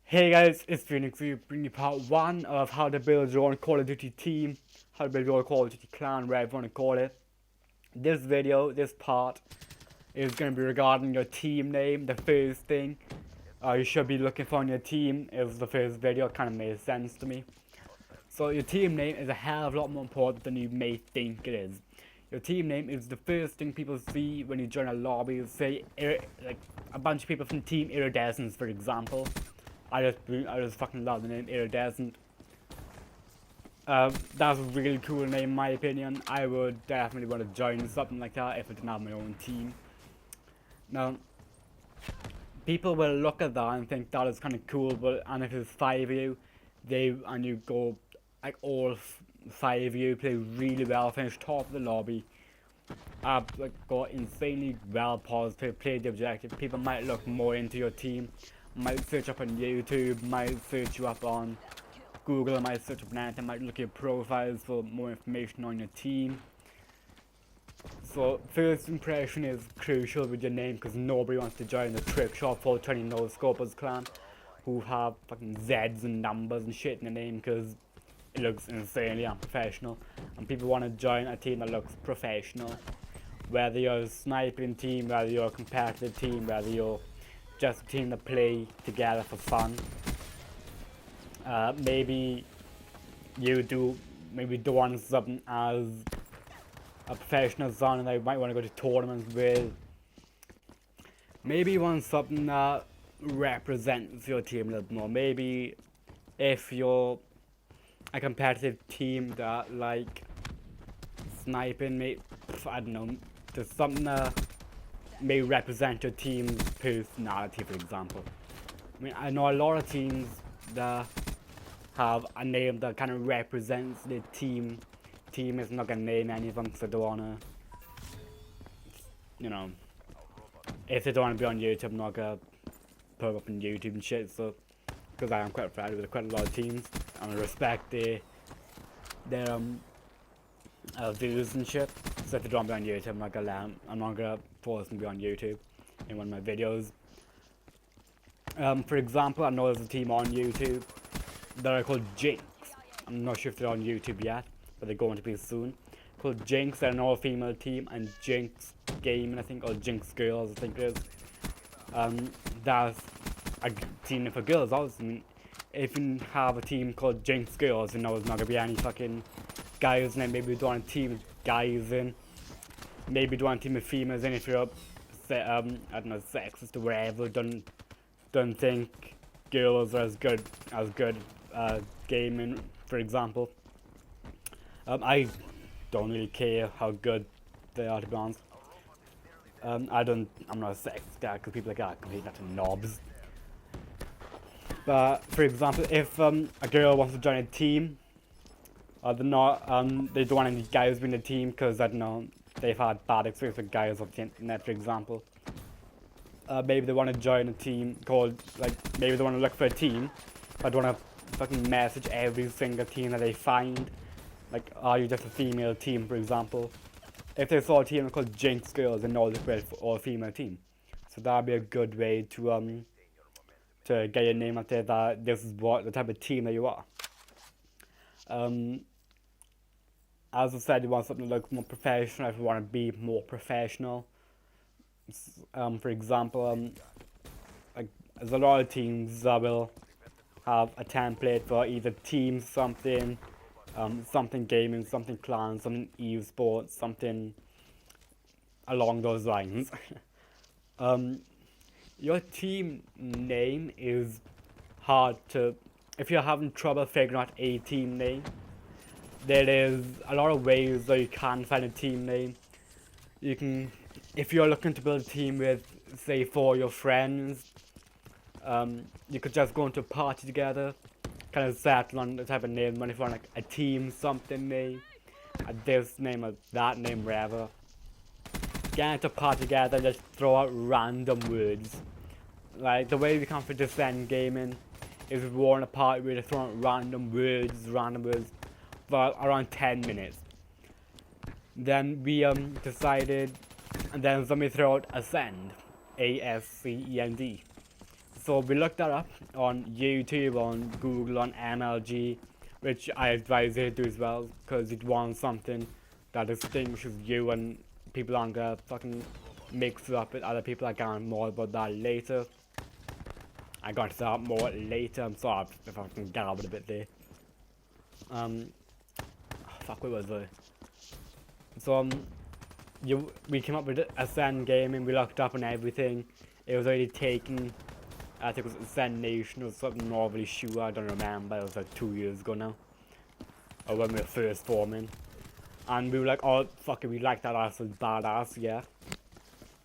Hey guys, it's Phoenix. We bring you part 1 of how to build your own Call of Duty team, how to build your Call of Duty clan, whatever you want to call it. This video, this part, is going to be regarding your team name. The first thing you should be looking for in your team is the first video. It kind of made sense to me. So your team name is a hell of a lot more important than you may think it is. Your team name is the first thing people see when you join a lobby. Say, like a bunch of people from Team Iridescence, for example. I just fucking love the name Iridescent. That's a really cool name in my opinion. I would definitely want to join something like that if I didn't have my own team. Now, people will look at that and think that is kind of cool, but and if it's 5 of you, and you go like all 5 of you play really well, finish top of the lobby, like got insanely well positive, played the objective. People might look more into your team. Might search up on YouTube, might search you up on Google, might search up on anything, might look at your profiles for more information on your team. So first impression is crucial with your name because nobody wants to join the Trick Shot 420 No Scopers clan who have fucking Z's and numbers and shit in the name because it looks insanely unprofessional, and people want to join a team that looks professional. Whether you're a sniping team, whether you're a competitive team, whether you're just a team to play together for fun. Maybe you do want something as a professional zone that you might want to go to tournaments with. Maybe you want something that represents your team a little more. Maybe if you're a competitive team that like sniping, I don't know, there's something that may represent your team's personality, for example. I mean, I know a lot of teams that have a name that kind of represents the team. Team is not gonna name any of them because they don't wanna, you know, if they don't wanna be on YouTube, I'm not gonna put up on YouTube and shit. So, because I am quite friendly with quite a lot of teams, and I respect their views and shit. So if they don't be on YouTube, I'm not gonna force them to be on YouTube in one of my videos. For example, I know there's a team on YouTube that are called Jinx. I'm not sure if they're on YouTube yet, but they're going to be soon. Called Jinx. They're an all-female team, and Jinx Gaming, I think, or Jinx Girls, I think it is. That's a team for girls. Also, I mean, if you have a team called Jinx Girls, you know there's not gonna be any fucking guys in it. Maybe we don't want a team with guys in. Maybe we don't want a team with females in if you're I don't know, sexist or whatever. Don't think girls are as good gaming, for example. I don't really care how good they are, to be honest. I'm not a sexist guy because people are like, complete that to knobs. But for example, if a girl wants to join a team, they don't want any guys in the team because I don't know, they've had bad experience with guys off the internet, for example. Maybe they want to join a team called, like, maybe they want to look for a team, but don't want to fucking message every single team that they find. Like, are you just a female team, for example? If they saw a team called Jinx Girls, they know they're all a female team. So that'd be a good way to get your name out there that this is what the type of team that you are. As I said, you want something to look more professional if you want to be more professional. For example, like, there's a lot of teams that will have a template for either team something, something gaming, something clan, something esports, something along those lines. Your team name is hard to, if you're having trouble figuring out a team name, there is a lot of ways that you can find a team name. You can, if you're looking to build a team with, say, 4 of your friends, you could just go into a party together, kind of settle on the type of name, if you want like a team something name, this name or that name, whatever. Get into a party together and just throw out random words. Like, the way we come for Descent Gaming is we're in a party where we're throwing out random words for around 10 minutes. Then we decided, and then somebody throw out Ascend, ASCEND. So we looked that up on YouTube, on Google, on MLG, which I advise you to do as well, because you'd want something that distinguishes you and people aren't gonna fucking mix it up with other people. I got more about that later. I got to that more later. I'm sorry if I can gabble a bit there. Fuck, where was I? So we came up with Ascend Gaming. We looked up on everything. It was already taken. I think it was Ascend Nation or something. Not really sure. I don't remember. It was like 2 years ago now. Or when we were first forming. And we were like, oh fuck it, we like that ass, was badass, yeah.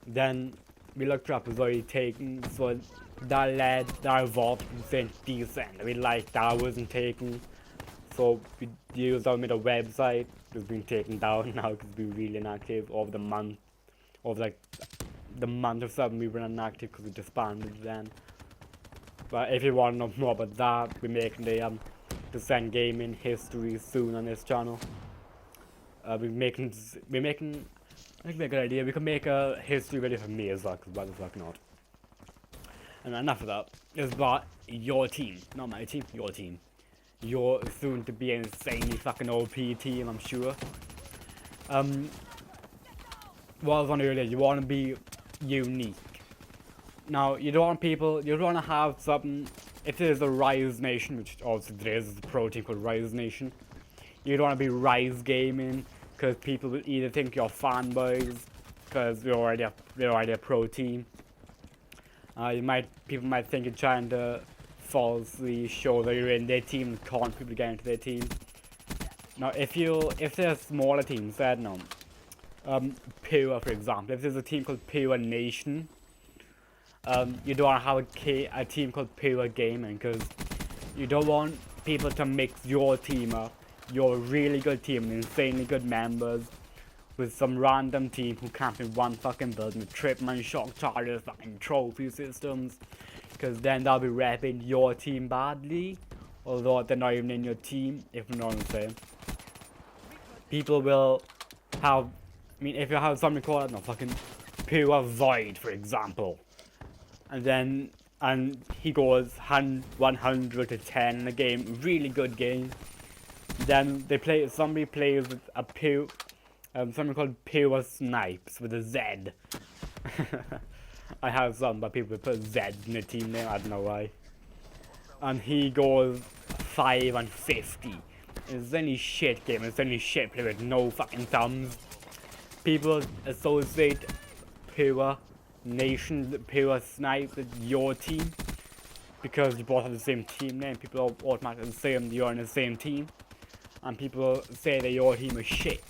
Then we looked up, it was already taken, so that evolved to Saint Decent. We liked that wasn't taken. So we used our middle website. It's been taken down now because we were really inactive over the month. Over like the month or something we were inactive because we disbanded then. But if you want to know more about that, we're making the Descent Gaming history soon on this channel. We're making, I think it's a good idea. We can make a history video for me as well, because why the fuck not? And enough of that. It's about your team, not my team, your team. Your soon to be insanely fucking OP team, I'm sure. What I was on earlier, you want to be unique. Now, you don't want people, you don't want to have something, if there's a Rise Nation, which obviously there is a pro team called Rise Nation. You don't want to be Rise Gaming, because people will either think you're fanboys, because you're already a pro team. People might think you're trying to falsely show that you're in their team and con people to get into their team. Now, if there's smaller teams, then no. Pure, for example, if there's a team called Pure Nation, you don't want to have a team called Pure Gaming, because you don't want people to mix your team up. Your really good team and insanely good members with some random team who can't be one fucking build with tripman, shock chargers, fucking trophy systems, because then they'll be repping your team badly, although they're not even in your team, if you know what I'm saying. People will have, I mean, if you have something called, I don't know, fucking Pure Void, for example, and he goes 100 to 10 in a game, really good game. Then somebody plays with a something called Pure Snipes with a Z. I have some, but people put Z's in the team name, I don't know why. And he goes 5 and 50. It's any shit game, it's any shit play with no fucking thumbs. People associate Pure Nation, Pure Snipes with your team, because you both have the same team name. People automatically assume you're in the same team. And people say that your team is shit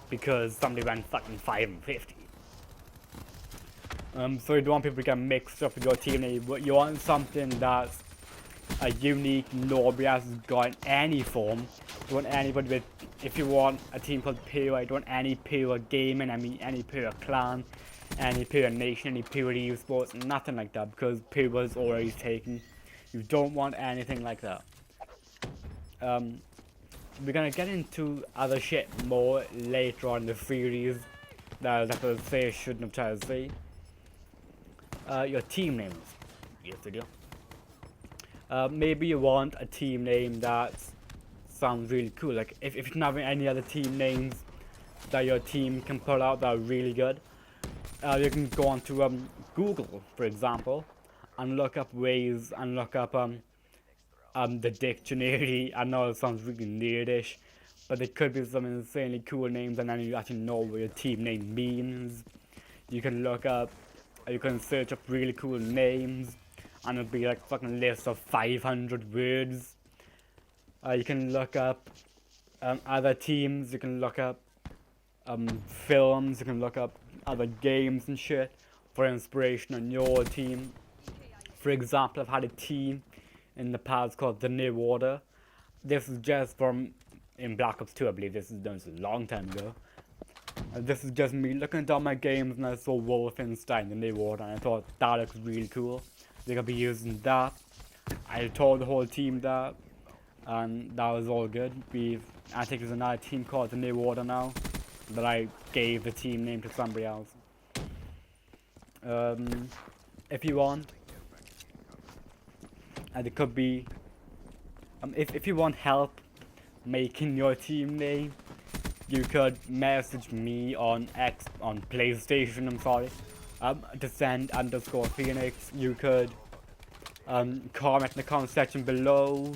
because somebody went fucking 5 and 50. So you don't want people to get mixed up with your team name. You want something that's a unique, nobody has got in any form. You want anybody with, if you want a team called Pure, you don't want any Pure Gaming, any Pure Clan, any Pure Nation, any Pure Esports, nothing like that, because Pure is already taken. You don't want anything like that. We're gonna get into other shit more later on in the series that I could say shouldn't have tried to say. Your team names. Yes, I do. Maybe you want a team name that sounds really cool. Like if you don't have any other team names that your team can pull out that are really good, you can go on to Google, for example, and look up ways and look up the dictionary. I know it sounds really nerdish, but there could be some insanely cool names, and then you actually know what your team name means. You can look up, you can search up really cool names, and it'll be like fucking list of 500 words. You can look up other teams, you can look up films, you can look up other games and shit for inspiration on your team. For example, I've had a team in the past called the New Order. This is just from in Black Ops 2, I believe. This is a long time ago. This is just me looking at all my games, and I saw Wolfenstein, the New Order, and I thought that looks really cool. They're gonna be using that. I told the whole team that, and that was all good. I think there's another team called the New Order now, that I gave the team name to somebody else. If you want, And it could be, if you want help making your team name, you could message me on PlayStation, I'm sorry, descend_Phoenix. You could comment in the comment section below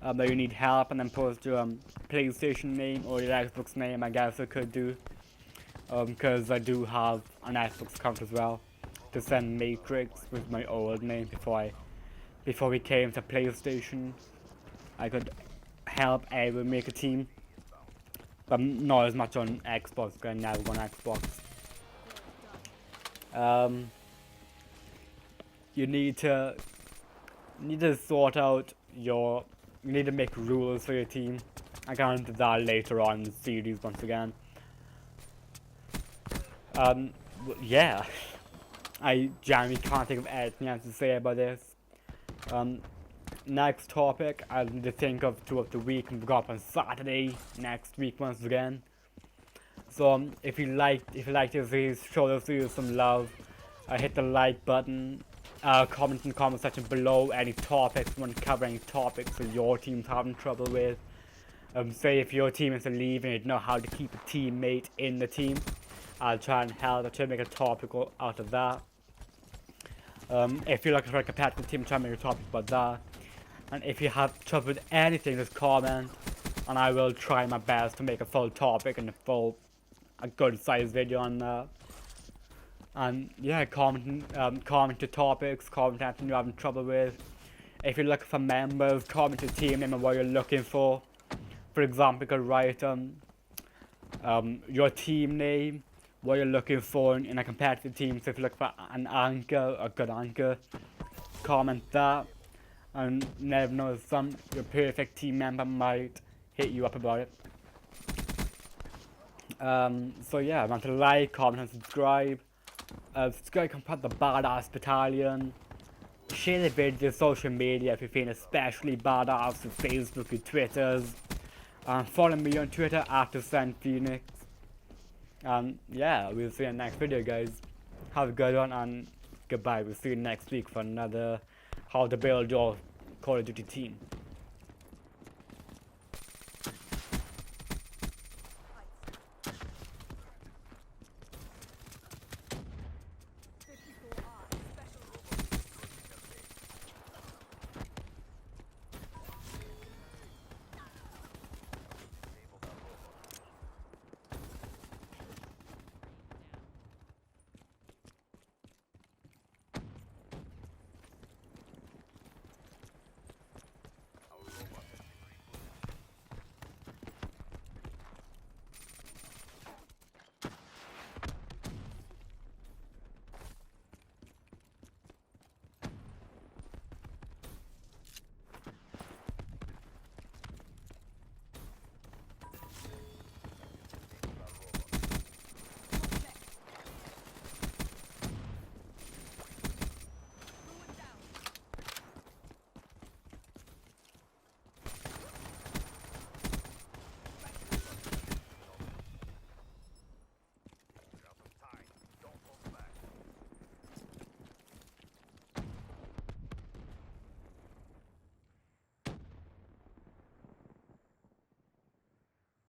that you need help, and then post your PlayStation name or your Xbox name. I guess I could do, because I do have an Xbox account as well. Descend Matrix with my old name before we came to PlayStation. I could help everyone make a team, but not as much on Xbox, because I never won Xbox. You need to sort out you need to make rules for your team. I can do that later on in the series once again. Yeah, I genuinely can't think of anything else to say about this. Next topic, I need to think of 2 of the week, and we go up on Saturday next week once again. So if you like this series, show the series some love. Hit the like button. Comment in the comment section below any topics you want to cover, any topics that your team's having trouble with. Say if your team is leaving and you don't know how to keep a teammate in the team, I'll try and help. I'll try to make a topic out of that. If you're looking for a competitive team, try to make a topic about that. And if you have trouble with anything, just comment, and I will try my best to make a full topic and a good sized video on that. And yeah, comment your topics, comment anything you're having trouble with. If you're looking for members, comment your team name and what you're looking for. For example, you could write your team name, what you're looking for in a competitive team. So if you're looking for an anchor, a good anchor, comment that. And never know, your perfect team member might hit you up about it. So yeah, remember to like, comment and subscribe. Subscribe, come part of the Badass Battalion. Share the video to social media if you're feeling especially badass, with Facebook and Twitters. Follow me on Twitter at DescendPhoenix. Yeah, we'll see you in the next video, guys. Have a good one, and goodbye. We'll see you next week for another how to build your Call of Duty team.